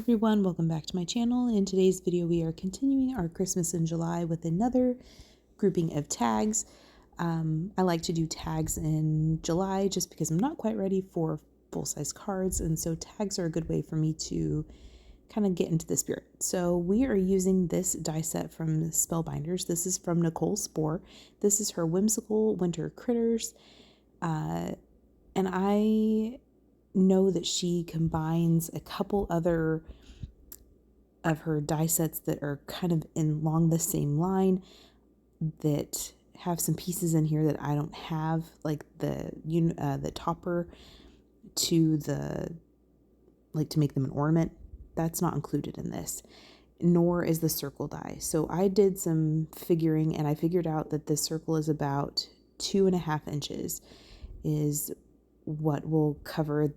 everyone, welcome back to my channel. In today's video we are continuing our Christmas in July with another grouping of tags. I like to do tags in July just because I'm not quite ready for full-size cards, and so tags are a good way for me to kind of get into the spirit. So we are using this die set from Spellbinders. This is from Nicole Spohr. This is her Whimsical Winter Critters, and I know that she combines a couple other of her die sets that are kind of along the same line that have some pieces in here that I don't have, like the topper to the to make them an ornament. That's not included in this, nor is the circle die. So I did some figuring and I figured out that this circle is about 2.5 inches is what will cover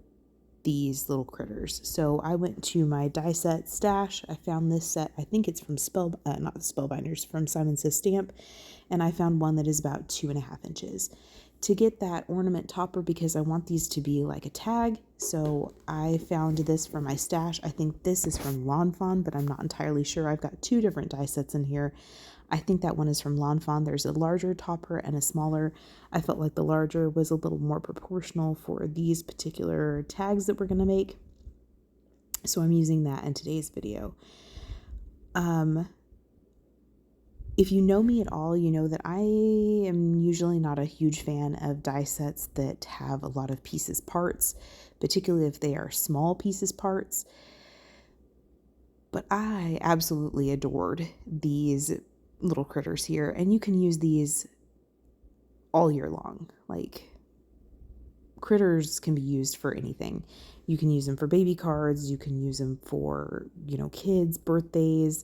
these little critters. So I went to my die set stash. I found this set. I think it's from not Spellbinders, from Simon Says Stamp, and I found one that is about 2.5 inches. To get that ornament topper, because I want these to be like a tag, so I found this for my stash. I think this is from Lawn Fawn, but I'm not entirely sure. I've got two different die sets in here. I think that one is from Lawn Fawn. There's a larger topper and a smaller. I felt like the larger was a little more proportional for these particular tags that we're going to make. So I'm using that in today's video. If you know me at all, you know that I am usually not a huge fan of die sets that have a lot of pieces parts, particularly if they are small pieces parts. But I absolutely adored these little critters here, and you can use these all year long. Like, critters can be used for anything. You can use them for baby cards, you can use them for, kids, birthdays,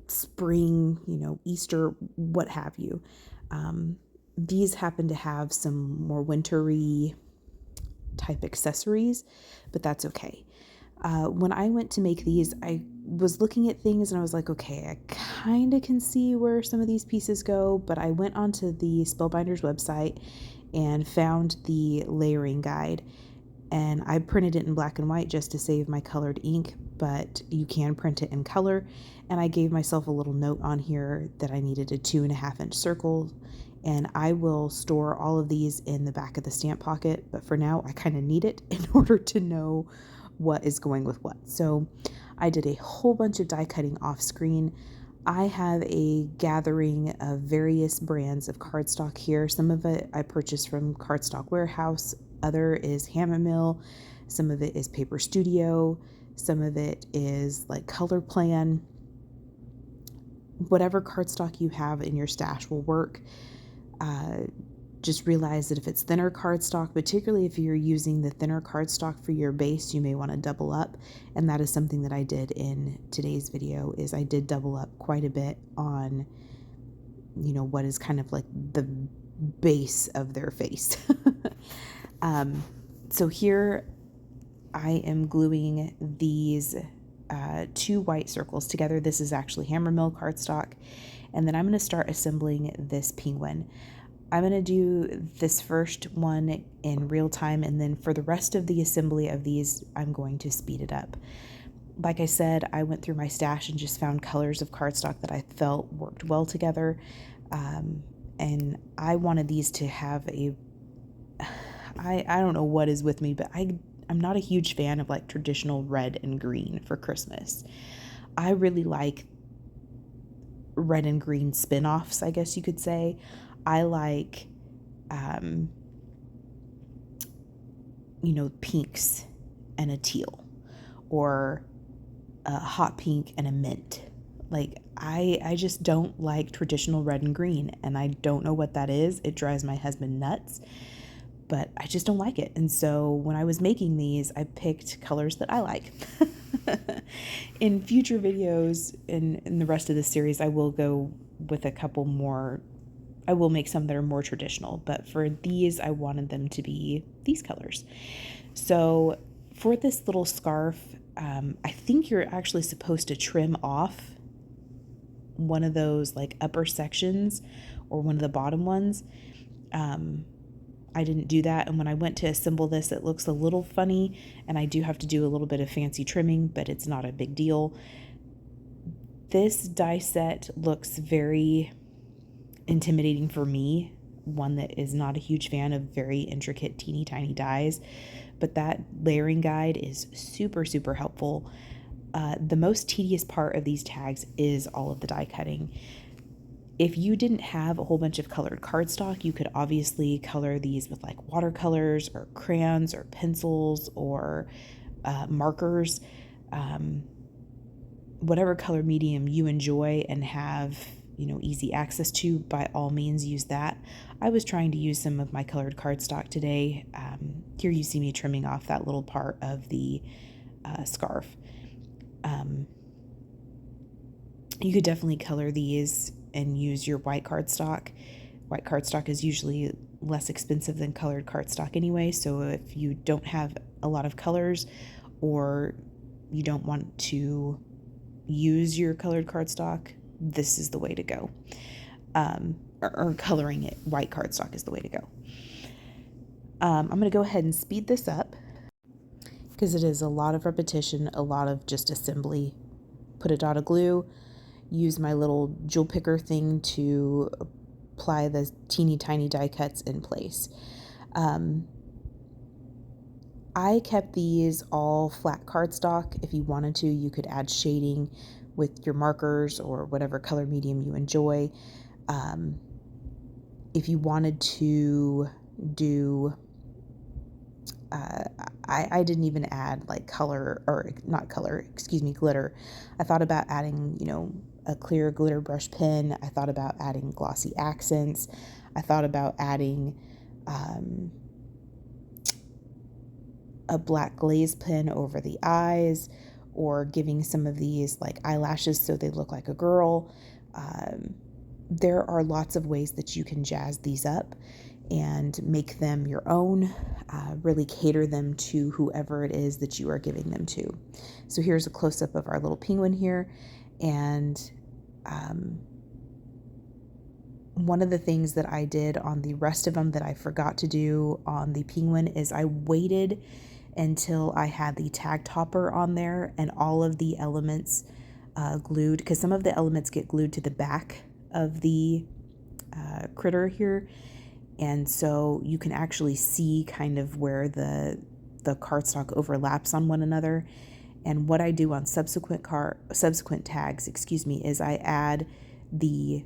spring, Easter, what have you. These happen to have some more wintry type accessories, but that's okay. When I went to make these, I was looking at things and I was like, okay, I kind of can see where some of these pieces go, but I went onto the Spellbinders website and found the layering guide, and I printed it in black and white just to save my colored ink, but you can print it in color. And I gave myself a little note on here that I needed a 2.5 inch circle, and I will store all of these in the back of the stamp pocket, but for now I kind of need it in order to know what is going with what. So I did a whole bunch of die cutting off screen. I have a gathering of various brands of cardstock here. Some of it I purchased from Cardstock Warehouse, other is HAMMERMILL, some of it is Paper Studio, some of it is like Color Plan. Whatever cardstock you have in your stash will work. Just realize that if it's thinner cardstock, particularly if you're using the thinner cardstock for your base, you may want to double up. And that is something that I did in today's video, is I did double up quite a bit on, what is kind of like the base of their face. So here I am gluing these two white circles together. This is actually HAMMERMILL cardstock. And then I'm going to start assembling this penguin. I'm going to do this first one in real time, and then for the rest of the assembly of these, I'm going to speed it up. Like I said, I went through my stash and just found colors of cardstock that I felt worked well together. And I wanted these to have I don't know what is with me, but I'm not a huge fan of like traditional red and green for Christmas. I really like red and green spin-offs, I guess you could say. I like, pinks and a teal, or a hot pink and a mint. Like, I just don't like traditional red and green, and I don't know what that is. It drives my husband nuts, but I just don't like it. And so when I was making these, I picked colors that I like. In future videos, in the rest of the series, I will go with a couple more. I will make some that are more traditional, but for these, I wanted them to be these colors. So for this little scarf, I think you're actually supposed to trim off one of those like upper sections or one of the bottom ones. I didn't do that. And when I went to assemble this, it looks a little funny, and I do have to do a little bit of fancy trimming, but it's not a big deal. This die set looks very intimidating for me, one that is not a huge fan of very intricate, teeny tiny dies, but that layering guide is super, super helpful. The most tedious part of these tags is all of the die cutting. If you didn't have a whole bunch of colored cardstock, you could obviously color these with like watercolors or crayons or pencils or markers, whatever color medium you enjoy and have, easy access to, by all means use that. I was trying to use some of my colored cardstock today. Here you see me trimming off that little part of the scarf. You could definitely color these and use your white cardstock. White cardstock is usually less expensive than colored cardstock anyway, so if you don't have a lot of colors or you don't want to use your colored cardstock, this is the way to go. Or coloring it, white cardstock is the way to go. I'm going to go ahead and speed this up because it is a lot of repetition, a lot of just assembly. Put a dot of glue, use my little jewel picker thing to apply the teeny tiny die cuts in place. I kept these all flat cardstock. If you wanted to, you could add shading with your markers or whatever color medium you enjoy. If you wanted to do, I didn't even add like glitter. I thought about adding, a clear glitter brush pen. I thought about adding glossy accents. I thought about adding a black glaze pen over the eyes, or giving some of these like eyelashes so they look like a girl. There are lots of ways that you can jazz these up and make them your own, really cater them to whoever it is that you are giving them to. So here's a close-up of our little penguin here. And one of the things that I did on the rest of them that I forgot to do on the penguin is I waited until I had the tag topper on there and all of the elements glued, because some of the elements get glued to the back of the critter here, and so you can actually see kind of where the cardstock overlaps on one another. And what I do on subsequent tags, is I add the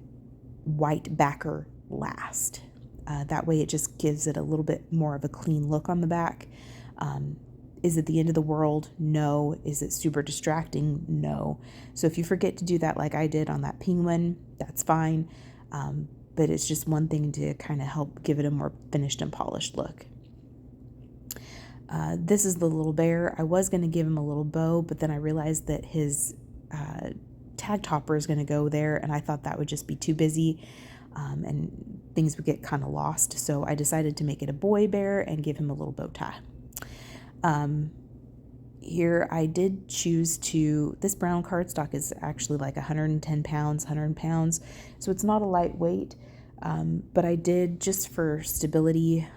white backer last. That way it just gives it a little bit more of a clean look on the back. Is it the end of the world? No. Is it super distracting? No. So if you forget to do that like I did on that penguin, that's fine. But it's just one thing to kind of help give it a more finished and polished look. This is the little bear. I was going to give him a little bow, but then I realized that his tag topper is going to go there, and I thought that would just be too busy, and things would get kind of lost. So I decided to make it a boy bear and give him a little bow tie. Here I did choose this brown cardstock is actually like 110 pounds, 100 pounds. So it's not a lightweight, but I did, just for stability,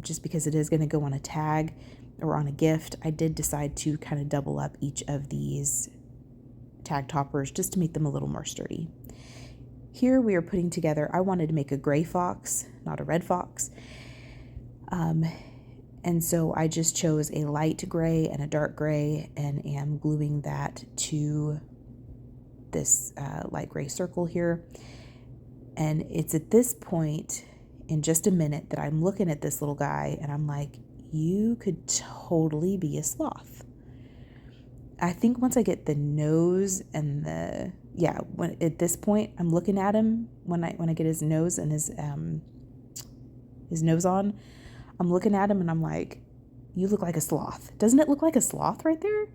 just because it is going to go on a tag or on a gift, I did decide to kind of double up each of these tag toppers just to make them a little more sturdy. Here we are putting together, I wanted to make a gray fox, not a red fox. And so I just chose a light gray and a dark gray and am gluing that to this light gray circle here. And it's at this point in just a minute that I'm looking at this little guy and I'm like, you could totally be a sloth. I think once I get the nose and when at this point I'm looking at him, when I get his nose and his nose on, I'm looking at him and I'm like, you look like a sloth. Doesn't it look like a sloth right there?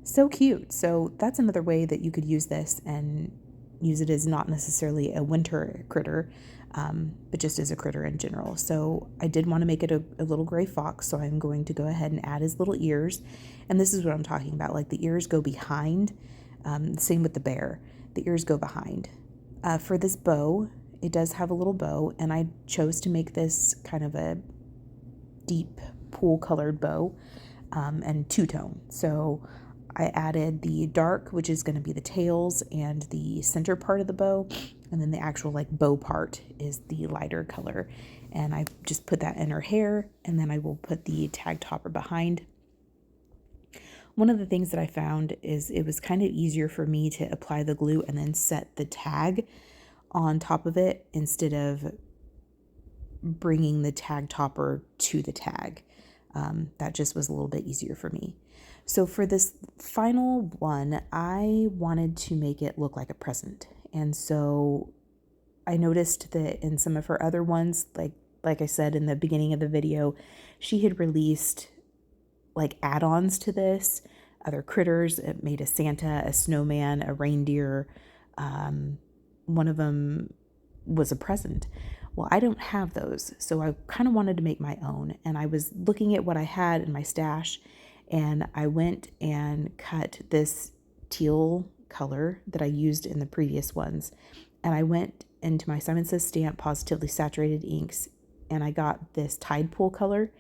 So cute. So that's another way that you could use this and use it as not necessarily a winter critter, but just as a critter in general. So I did want to make it a little gray fox, so I'm going to go ahead and add his little ears. And this is what I'm talking about. Like the ears go behind. Same with the bear. The ears go behind. For this bow, it does have a little bow, and I chose to make this kind of a deep pool colored bow, and two-tone. So I added the dark, which is going to be the tails and the center part of the bow, and then the actual like bow part is the lighter color. And I just put that in her hair, and then I will put the tag topper behind. One of the things that I found is it was kind of easier for me to apply the glue and then set the tag on top of it instead of bringing the tag topper to the tag. That just was a little bit easier for me. So for this final one, I wanted to make it look like a present. And so I noticed that in some of her other ones, like I said in the beginning of the video, she had released like add-ons to this, other critters. It made a Santa, a snowman, a reindeer. One of them was a present. Well, I don't have those, so I kind of wanted to make my own. And I was looking at what I had in my stash, and I went and cut this teal color that I used in the previous ones. And I went into my Simon Says Stamp Positively Saturated inks, and I got this TIDEPOOL color.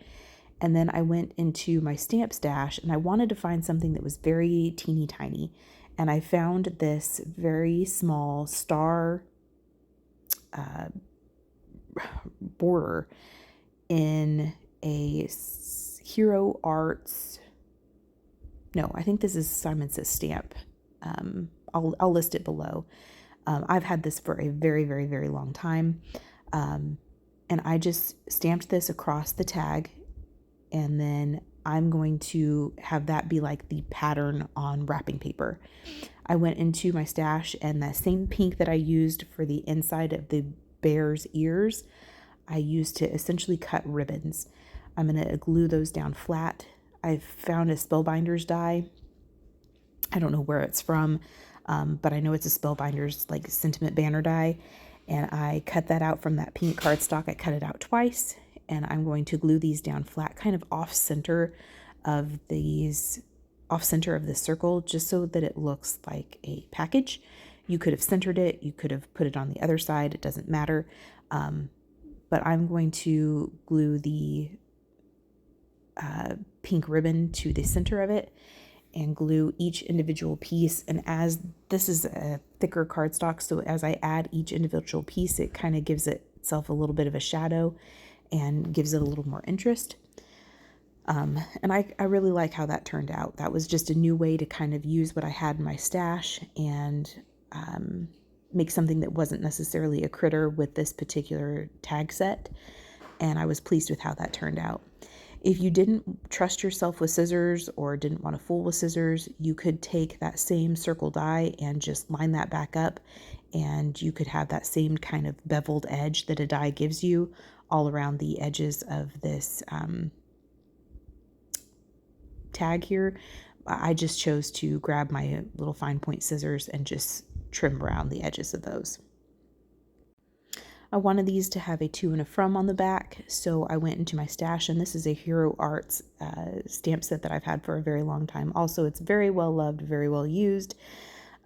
And then I went into my stamp stash, and I wanted to find something that was very teeny tiny. And I found this very small star border in a Hero Arts. No, I think this is Simon Says Stamp. I'll list it below. I've had this for a very, very, very long time. And I just stamped this across the tag, and then I'm going to have that be like the pattern on wrapping paper. I went into my stash, and that same pink that I used for the inside of the bear's ears, I used to essentially cut ribbons. I'm going to glue those down flat. I've found a Spellbinders die. I don't know where it's from, but I know it's a Spellbinders like sentiment banner die. And I cut that out from that pink cardstock. I cut it out twice, and I'm going to glue these down flat, kind of off center of this circle, just so that it looks like a package. You could have centered it, you could have put it on the other side, it doesn't matter. But I'm going to glue the pink ribbon to the center of it and glue each individual piece. And as this is a thicker cardstock, so as I add each individual piece, it kind of gives itself a little bit of a shadow and gives it a little more interest. And I really like how that turned out. That was just a new way to kind of use what I had in my stash and make something that wasn't necessarily a critter with this particular tag set. And I was pleased with how that turned out. If you didn't trust yourself with scissors or didn't want to fool with scissors, you could take that same circle die and just line that back up, and you could have that same kind of beveled edge that a die gives you all around the edges of this tag here. I just chose to grab my little fine point scissors and just trim around the edges of those. I wanted these to have a to and a from on the back, so I went into my stash, and this is a Hero Arts stamp set that I've had for a very long time. Also, it's very well loved, very well used,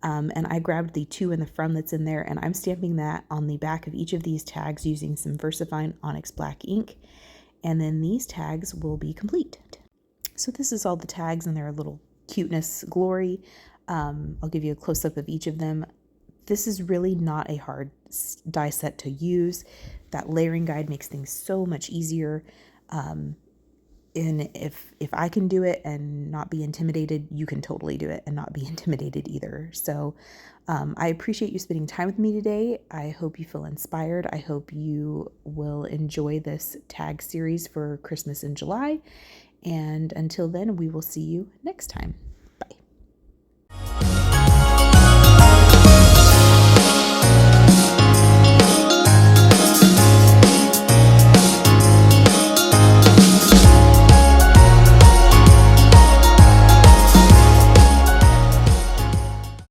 and I grabbed the to and the from that's in there, and I'm stamping that on the back of each of these tags using some VERSAFINE Onyx Black ink, and then these tags will be complete. So this is all the tags in their little cuteness glory. I'll give you a close-up of each of them. This is really not a hard die set to use. That layering guide makes things so much easier. And if I can do it and not be intimidated, you can totally do it and not be intimidated either. So I appreciate you spending time with me today. I hope you feel inspired. I hope you will enjoy this tag series for Christmas in July. And until then, we will see you next time.